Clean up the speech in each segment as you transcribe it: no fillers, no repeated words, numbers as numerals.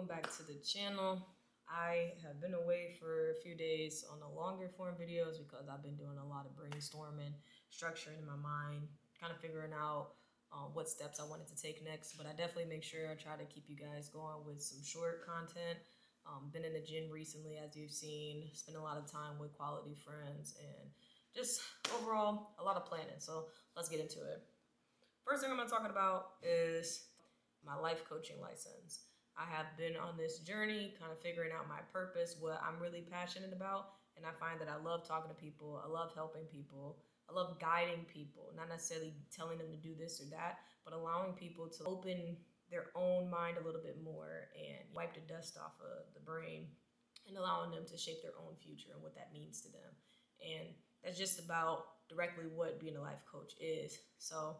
welcome back to the channel. I have been away for a few days on the longer form videos because I've been doing a lot of brainstorming, structuring in my mind, kind of figuring out what steps I wanted to take next. But I definitely make sure I try to keep you guys going with some short content. Been in the gym recently, as you've seen, spent a lot of time with quality friends, and just overall a lot of planning. So let's get into it. First thing I'm going to talk about is my life coaching license. I have been on this journey, kind of figuring out my purpose, what I'm really passionate about, and I find that I love talking to people, I love helping people, I love guiding people, not necessarily telling them to do this or that, but allowing people to open their own mind a little bit more and wipe the dust off of the brain and allowing them to shape their own future and what that means to them. And that's just about directly what being a life coach is. So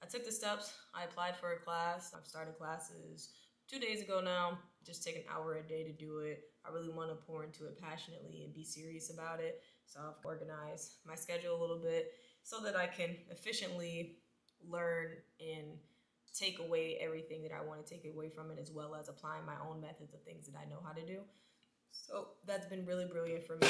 I took the steps. I applied for a class. I've started classes 2 days ago now. Just take an hour a day to do it. I really want to pour into it passionately and be serious about it. So I've organized my schedule a little bit so that I can efficiently learn and take away everything that I want to take away from it, as well as applying my own methods of things that I know how to do. So that's been really brilliant for me.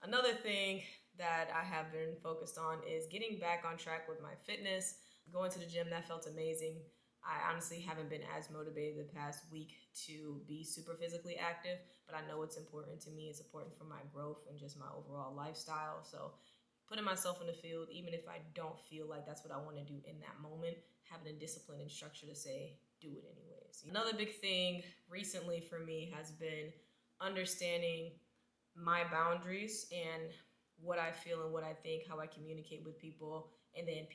Another thing that I have been focused on is getting back on track with my fitness. Going to the gym, that felt amazing. I honestly haven't been as motivated the past week to be super physically active, but I know it's important to me. It's important for my growth and just my overall lifestyle. So putting myself in the field, even if I don't feel like that's what I want to do in that moment, having a discipline and structure to say, do it anyways. Another big thing recently for me has been understanding my boundaries and what I feel and what I think, how I communicate with people, and then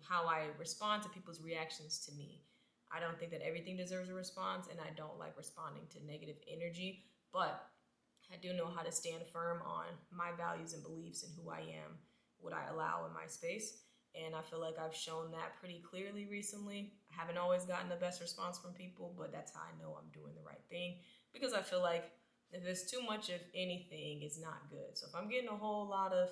how I respond to people's reactions to me. I don't think that everything deserves a response, and I don't like responding to negative energy, but I do know how to stand firm on my values and beliefs and who I am, what I allow in my space. And I feel like I've shown that pretty clearly recently. I haven't always gotten the best response from people, but that's how I know I'm doing the right thing, because I feel like if there's too much of anything, it's not good. So if I'm getting a whole lot of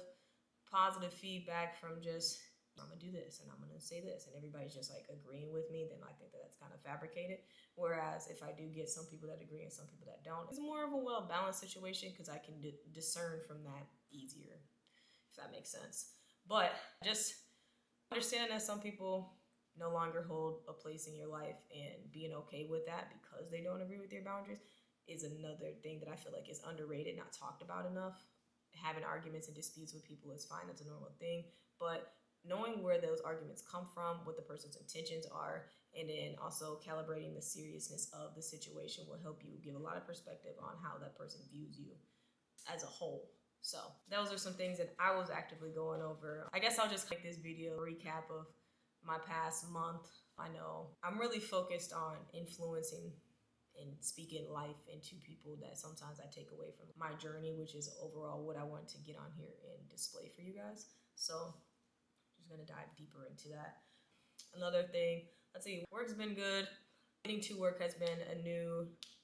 positive feedback from just, I'm gonna do this and I'm gonna say this, and everybody's just like agreeing with me, then I think that that's kind of fabricated. Whereas if I do get some people that agree and some people that don't, it's more of a well-balanced situation because I can discern from that easier, if that makes sense. But just understanding that some people no longer hold a place in your life and being okay with that because they don't agree with your boundaries is another thing that I feel like is underrated, not talked about enough. Having arguments and disputes with people is fine, that's a normal thing, but knowing where those arguments come from, what the person's intentions are, and then also calibrating the seriousness of the situation will help you give a lot of perspective on how that person views you as a whole. So those are some things that I was actively going over. I guess I'll just make this video a recap of my past month. I know I'm really focused on influencing and speaking life into people that sometimes I take away from my journey, which is overall what I want to get on here and display for you guys. So I'm just gonna dive deeper into that. Another thing, let's see, work's been good. Getting to work has been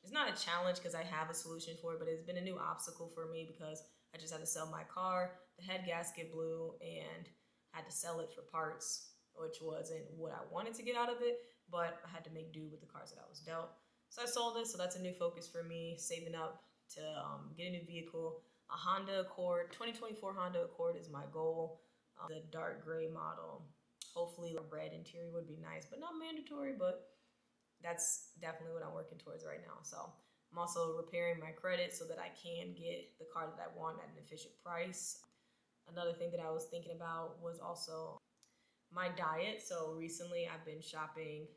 it's not a challenge because I have a solution for it, but it's been a new obstacle for me because I just had to sell my car. The head gasket blew and I had to sell it for parts, which wasn't what I wanted to get out of it, but I had to make do with the cars that I was dealt. So I sold it, so that's a new focus for me, saving up to get a new vehicle. A Honda Accord, 2024 Honda Accord is my goal. The dark gray model. Hopefully a red interior would be nice, but not mandatory, but that's definitely what I'm working towards right now. So I'm also repairing my credit so that I can get the car that I want at an efficient price. Another thing that I was thinking about was also my diet. So recently I've been shopping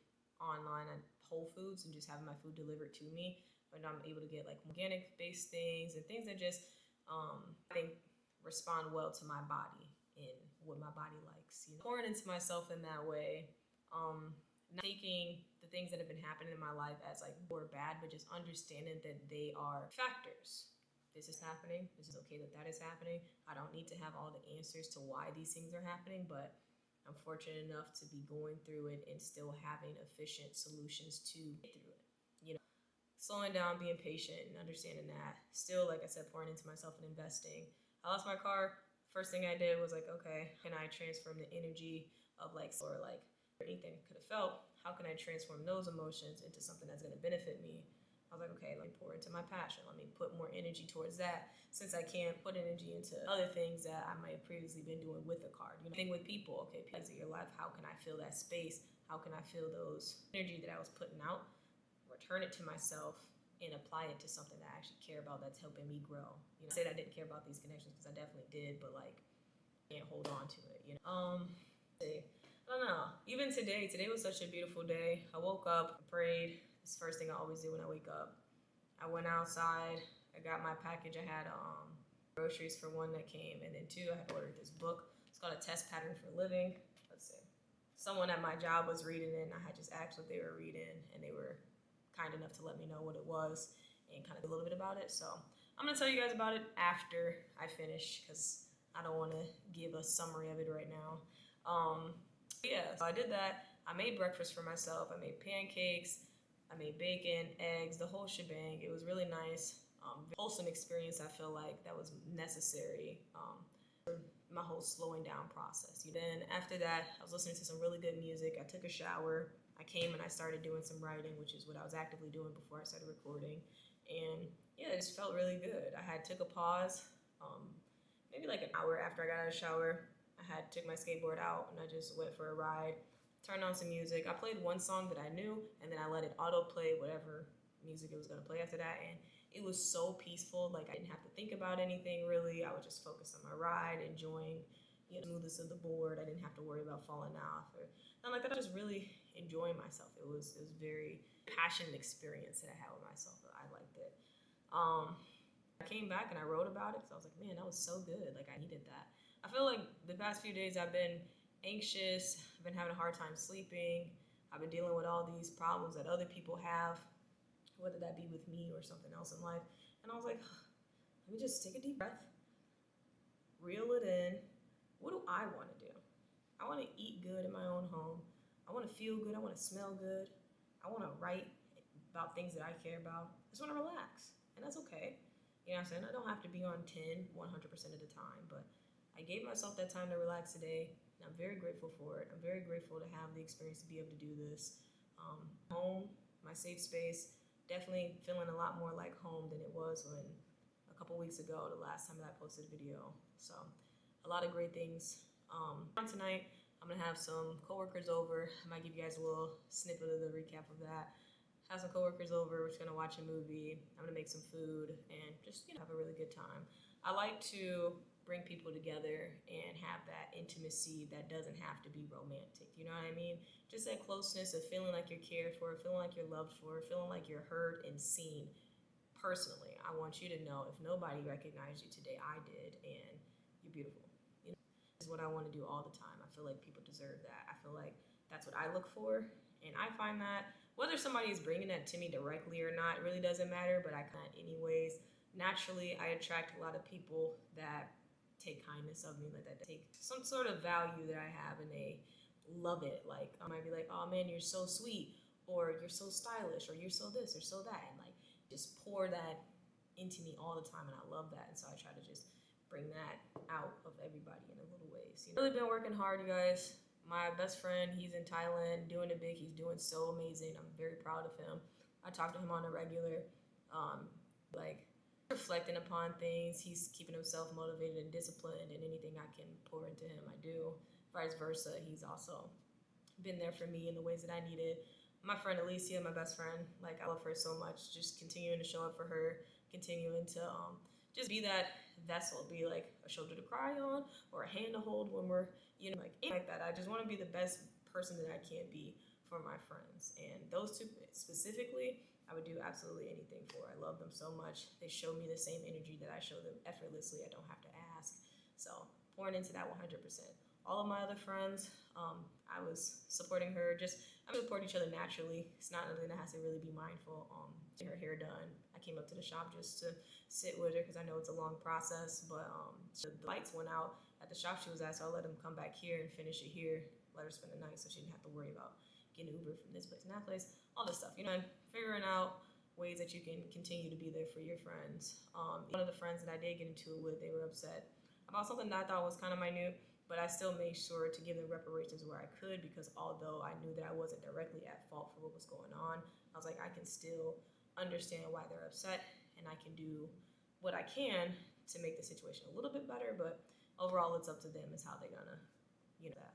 online at Whole Foods and just having my food delivered to me, and I'm able to get like organic based things and things that just I think respond well to my body and what my body likes. Pouring into myself in that way, not taking the things that have been happening in my life as like good or bad, but just understanding that they are factors. This is happening. This is okay that is happening. I don't need to have all the answers to why these things are happening, but I'm fortunate enough to be going through it and still having efficient solutions to get through it. Slowing down, being patient, and understanding that. Still, like I said, pouring into myself and investing. I lost my car. First thing I did was like, okay, can I transform the energy of or anything I could have felt? How can I transform those emotions into something that's going to benefit me? I was like, okay, let me pour into my passion. Let me put more energy towards that, since I can't put energy into other things that I might have previously been doing with the card. You know, thing with people, okay, because of your life, how can I fill that space? How can I feel those energy that I was putting out, return it to myself, and apply it to something that I actually care about, that's helping me grow. You know, I said I didn't care about these connections because I definitely did, but like, I can't hold on to it. You know, I don't know. Even today was such a beautiful day. I woke up, I prayed. It's the first thing I always do when I wake up. I went outside. I got my package. I had groceries for one that came, and then two, I had ordered this book. It's called A Test Pattern for Living. Let's see. Someone at my job was reading it, and I had just asked what they were reading, and they were kind enough to let me know what it was and kind of a little bit about it. So I'm gonna tell you guys about it after I finish, because I don't want to give a summary of it right now. Yeah, so I did that. I made breakfast for myself. I made pancakes. I made bacon, eggs, the whole shebang. It was really nice. Wholesome experience, I feel like, that was necessary for my whole slowing down process. Then after that, I was listening to some really good music. I took a shower. I came and I started doing some writing, which is what I was actively doing before I started recording. And yeah, it just felt really good. I had took a pause, maybe like an hour after I got out of the shower. I had took my skateboard out and I just went for a ride, turned on some music. I played one song that I knew, and then I let it autoplay whatever music it was gonna play after that. And it was so peaceful. Like, I didn't have to think about anything really. I would just focus on my ride, enjoying, you know, the smoothness of the board. I didn't have to worry about falling off or nothing like that. I was just really enjoying myself. It was very passionate experience that I had with myself. I liked it. I came back and I wrote about it because I was like, man, that was so good. Like, I needed that. I feel like the past few days I've been anxious. I've been having a hard time sleeping. I've been dealing with all these problems that other people have, whether that be with me or something else in life. And I was like, let me just take a deep breath, reel it in. What do I want to do? I want to eat good in my own home. I want to feel good. I want to smell good. I want to write about things that I care about. I just want to relax, and that's okay. You know what I'm saying? I don't have to be on 10, 100% of the time, but I gave myself that time to relax today, and I'm very grateful for it. I'm very grateful to have the experience to be able to do this. Home, my safe space, definitely feeling a lot more like home than it was when a couple weeks ago, the last time that I posted a video. So a lot of great things. Tonight, I'm gonna have some coworkers over. I might give you guys a little snippet of the recap of that. Have some coworkers over. We're just gonna watch a movie. I'm gonna make some food and just, you know, have a really good time. I like to bring people together and have that intimacy that doesn't have to be romantic. You know what I mean? Just that closeness of feeling like you're cared for, feeling like you're loved for, feeling like you're heard and seen. Personally, I want you to know, if nobody recognized you today, I did, and you're beautiful. You know, this is what I want to do all the time. I feel like people deserve that. I feel like that's what I look for, and I find that whether somebody is bringing that to me directly or not, it really doesn't matter, but I can't anyways. Naturally, I attract a lot of people that take kindness of me, like that take some sort of value that I have, and they love it. Like, I might be like, oh man, you're so sweet, or you're so stylish, or you're so this or so that, and like just pour that into me all the time, and I love that. And so I try to just bring that out of everybody in a little ways. You know, really been working hard, you guys. My best friend, he's in Thailand doing it big. He's doing so amazing. I'm very proud of him. I talk to him on a regular, like reflecting upon things. He's keeping himself motivated and disciplined, and anything I can pour into him, I do. Vice versa, he's also been there for me in the ways that I needed. My friend Alicia, my best friend, like, I love her so much. Just continuing to show up for her, continuing to just be that vessel, be like a shoulder to cry on or a hand to hold when we're, you know, like that. I just want to be the best person that I can be for my friends, and those two specifically, I would do absolutely anything for. I love them so much. They show me the same energy that I show them effortlessly. I don't have to ask. So pouring into that 100%. All of my other friends, I was supporting her. I support each other naturally. It's not something that has to really be mindful. Getting her hair done. I came up to the shop just to sit with her because I know it's a long process. But the lights went out at the shop she was at, so I let them come back here and finish it here. Let her spend the night so she didn't have to worry about getting Uber from this place and that place, all this stuff, you know, and figuring out ways that you can continue to be there for your friends. One of the friends that I did get into it with, they were upset about something that I thought was kind of minute, but I still made sure to give them reparations where I could, because although I knew that I wasn't directly at fault for what was going on, I was like, I can still understand why they're upset, and I can do what I can to make the situation a little bit better. But overall, it's up to them is how they're gonna,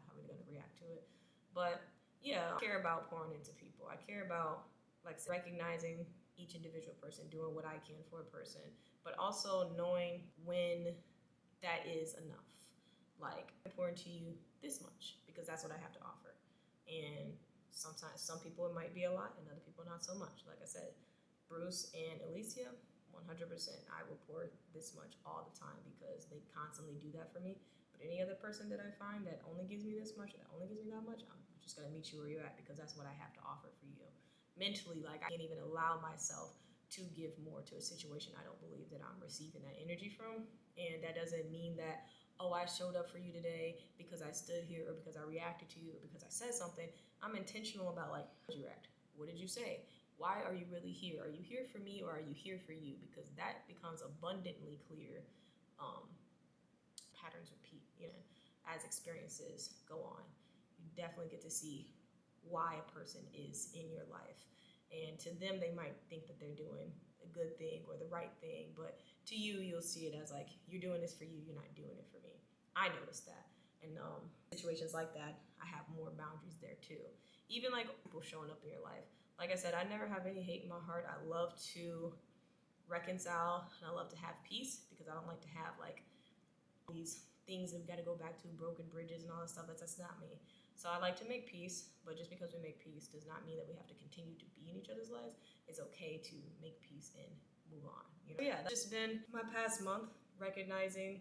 how they're gonna react to it. But yeah, I care about pouring into people. I care about like recognizing each individual person, doing what I can for a person, but also knowing when that is enough. Like, I pour into you this much because that's what I have to offer. And sometimes some people it might be a lot and other people not so much. Like I said, Bruce and Alicia, 100%, I will pour this much all the time because they constantly do that for me. But any other person that I find that only gives me this much or that only gives me that much, I'm just gonna meet you where you're at because that's what I have to offer for you. Mentally, like, I can't even allow myself to give more to a situation I don't believe that I'm receiving that energy from. And that doesn't mean that, oh, I showed up for you today because I stood here or because I reacted to you or because I said something. I'm intentional about, like, how did you react? What did you say? Why are you really here? Are you here for me or are you here for you? Because that becomes abundantly clear. Patterns repeat, as experiences go on. You definitely get to see why a person is in your life. And to them, they might think that they're doing a good thing or the right thing, but to you, you'll see it as like, you're doing this for you, you're not doing it for me. I noticed that. And situations like that, I have more boundaries there too. Even like people showing up in your life. Like I said, I never have any hate in my heart. I love to reconcile and I love to have peace because I don't like to have like these things that we've got to go back to, broken bridges and all that stuff. That's not me. So I like to make peace, but just because we make peace does not mean that we have to continue to be in each other's lives. It's okay to make peace and move on. Yeah, that's just been my past month, recognizing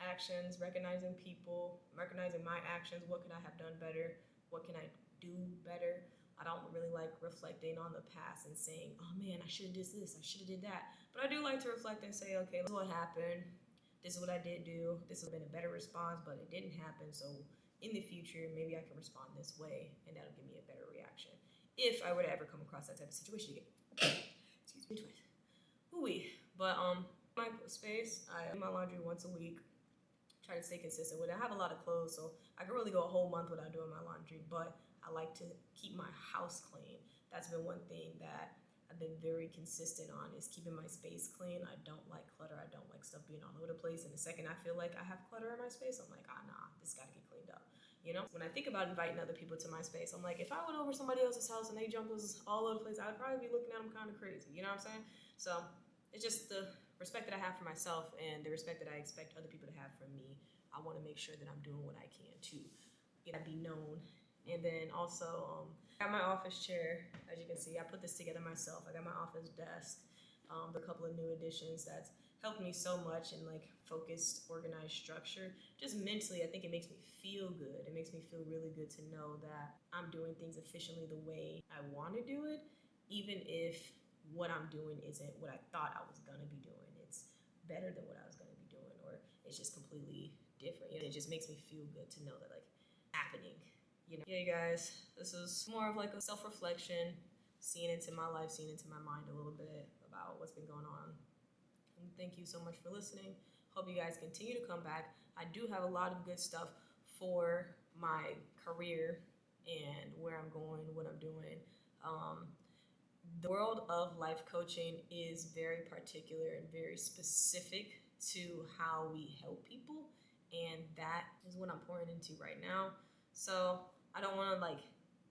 actions, recognizing people, recognizing my actions. What could I have done better? What can I do better? I don't really like reflecting on the past and saying, oh man, I should have did this, I should have did that. But I do like to reflect and say, okay, this is what happened. This is what I did do. This would have been a better response, but it didn't happen. So in the future, maybe I can respond this way and that'll give me a better reaction. If I were to ever come across that type of situation again. Excuse me twice. Ooh-wee. But my space, I do my laundry once a week. Try to stay consistent with it. I have a lot of clothes, so I can really go a whole month without doing my laundry, but I like to keep my house clean. That's been one thing that I've been very consistent on, is keeping my space clean. I don't like clutter. I don't like stuff being all over the place. And the second I feel like I have clutter in my space, I'm like, nah, this gotta get cleaned up. When I think about inviting other people to my space, I'm like, if I went over somebody else's house and they junk was all over the place, I'd probably be looking at them kind of crazy. You know what I'm saying? So it's just the respect that I have for myself and the respect that I expect other people to have from me. I want to make sure that I'm doing what I can to be known. And then also, I got my office chair. As you can see, I put this together myself. I got my office desk, a couple of new additions that's helped me so much in like focused, organized structure. Just mentally, I think it makes me feel good. It makes me feel really good to know that I'm doing things efficiently the way I want to do it, even if what I'm doing isn't what I thought I was gonna be doing. It's better than what I was gonna be doing, or it's just completely different. It just makes me feel good to know that like happening. Yeah, you guys, this is more of like a self-reflection, seeing into my life, seeing into my mind a little bit about what's been going on. And thank you so much for listening. Hope you guys continue to come back. I do have a lot of good stuff for my career and where I'm going, what I'm doing. The world of life coaching is very particular and very specific to how we help people, and that is what I'm pouring into right now. So I don't want to like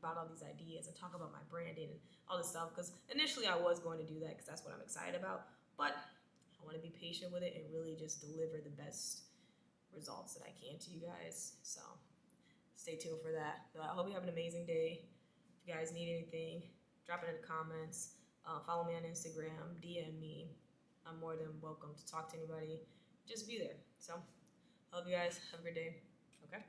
about all these ideas and talk about my branding and all this stuff, because initially I was going to do that because that's what I'm excited about, but I want to be patient with it and really just deliver the best results that I can to you guys. So stay tuned for that. But I hope you have an amazing day. If you guys need anything, drop it in the comments. Follow me on Instagram, DM me. I'm more than welcome to talk to anybody. Just be there. So hope you guys have a good day. Okay.